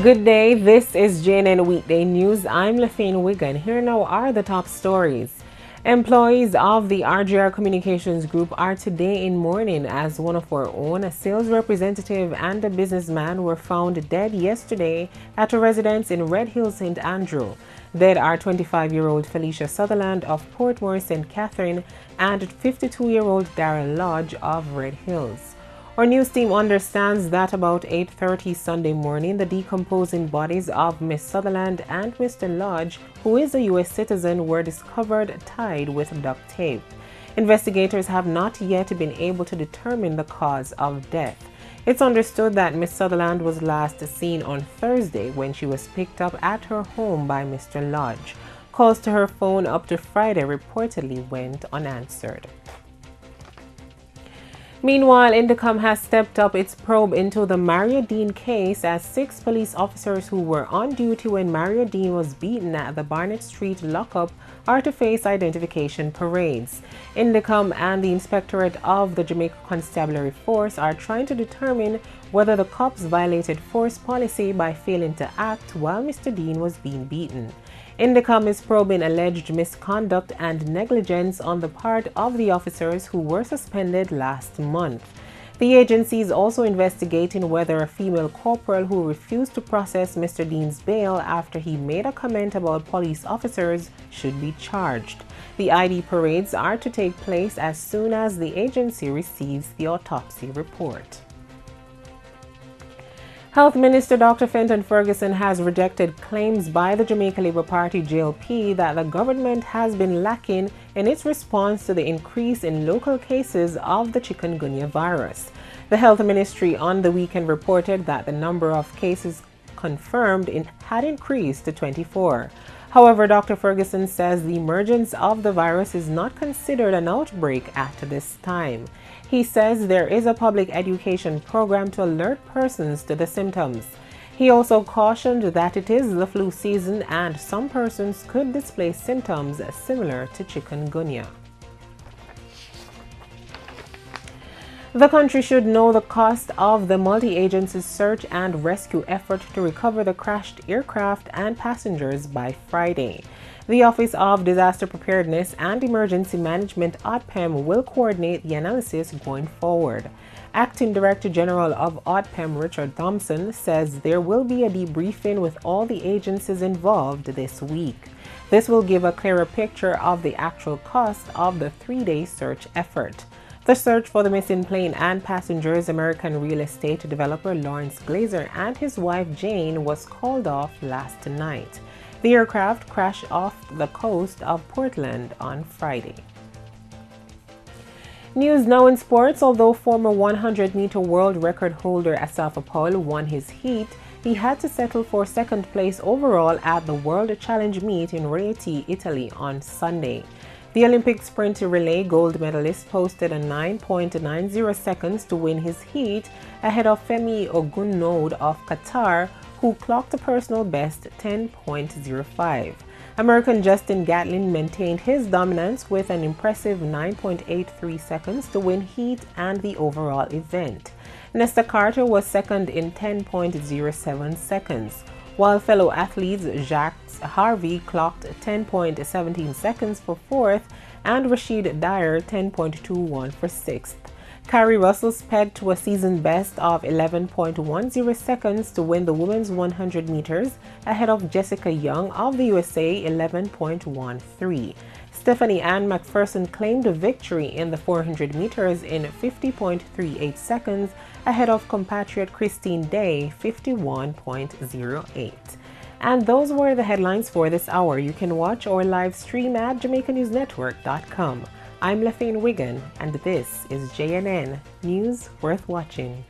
Good day, this is JNN Weekday News. I'm Lafine Wigan. Here now are the top stories. Employees of the RGR Communications Group are today in mourning as one of our own, a sales representative and a businessman, were found dead yesterday at a residence in Red Hill, St. Andrew. Dead are 25-year-old Felicia Sutherland of Portmore, St. Catherine, and 52-year-old Darrell Lodge of Red Hills. Our news team understands that about 8:30 Sunday morning, the decomposing bodies of Miss Sutherland and Mr. Lodge, who is a U.S. citizen, were discovered tied with duct tape. Investigators have not yet been able to determine the cause of death. It's understood that Miss Sutherland was last seen on Thursday when she was picked up at her home by Mr. Lodge. Calls to her phone up to Friday reportedly went unanswered. Meanwhile, Indicom has stepped up its probe into the Mario Dean case as 6 police officers who were on duty when Mario Dean was beaten at the Barnett Street lockup are to face identification parades. Indicom and the Inspectorate of the Jamaica Constabulary Force are trying to determine whether the cops violated force policy by failing to act while Mr. Dean was being beaten. Indicom is probing alleged misconduct and negligence on the part of the officers who were suspended last month. The agency is also investigating whether a female corporal who refused to process Mr. Dean's bail after he made a comment about police officers should be charged. The ID parades are to take place as soon as the agency receives the autopsy report. Health Minister Dr. Fenton Ferguson has rejected claims by the Jamaica Labour Party JLP that the government has been lacking in its response to the increase in local cases of the chikungunya virus. The Health Ministry on the weekend reported that the number of cases confirmed had increased to 24. However, Dr. Ferguson says the emergence of the virus is not considered an outbreak at this time. He says there is a public education program to alert persons to the symptoms. He also cautioned that it is the flu season and some persons could display symptoms similar to chikungunya. The country should know the cost of the multi-agency search and rescue effort to recover the crashed aircraft and passengers by Friday. The Office of Disaster Preparedness and Emergency Management ODPEM will coordinate the analysis going forward. Acting Director General of ODPEM Richard Thompson says there will be a debriefing with all the agencies involved this week. This will give a clearer picture of the actual cost of the 3-day search effort. The search for the missing plane and passengers, American real estate developer Lawrence Glazer and his wife Jane, was called off last night. The aircraft crashed off the coast of Portland on Friday. News now in sports. Although former 100-meter world record holder Asafa Powell won his heat, he had to settle for second place overall at the World Challenge meet in Rieti, Italy on Sunday. The Olympic sprint relay gold medalist posted a 9.90 seconds to win his heat ahead of Femi Ogunode of Qatar, who clocked a personal best 10.05. American Justin Gatlin maintained his dominance with an impressive 9.83 seconds to win heat and the overall event. Nesta Carter was second in 10.07 seconds, while fellow athletes Jacques Harvey clocked 10.17 seconds for fourth and Rashid Dyer 10.21 for sixth. Carrie Russell sped to a season best of 11.10 seconds to win the women's 100 meters ahead of Jessica Young of the USA 11.13. Stephanie Ann McPherson claimed a victory in the 400 meters in 50.38 seconds ahead of compatriot Christine Day 51.08. And those were the headlines for this hour. You can watch or live stream at JamaicaNewsNetwork.com. I'm Lafine Wigan, and this is JNN News Worth Watching.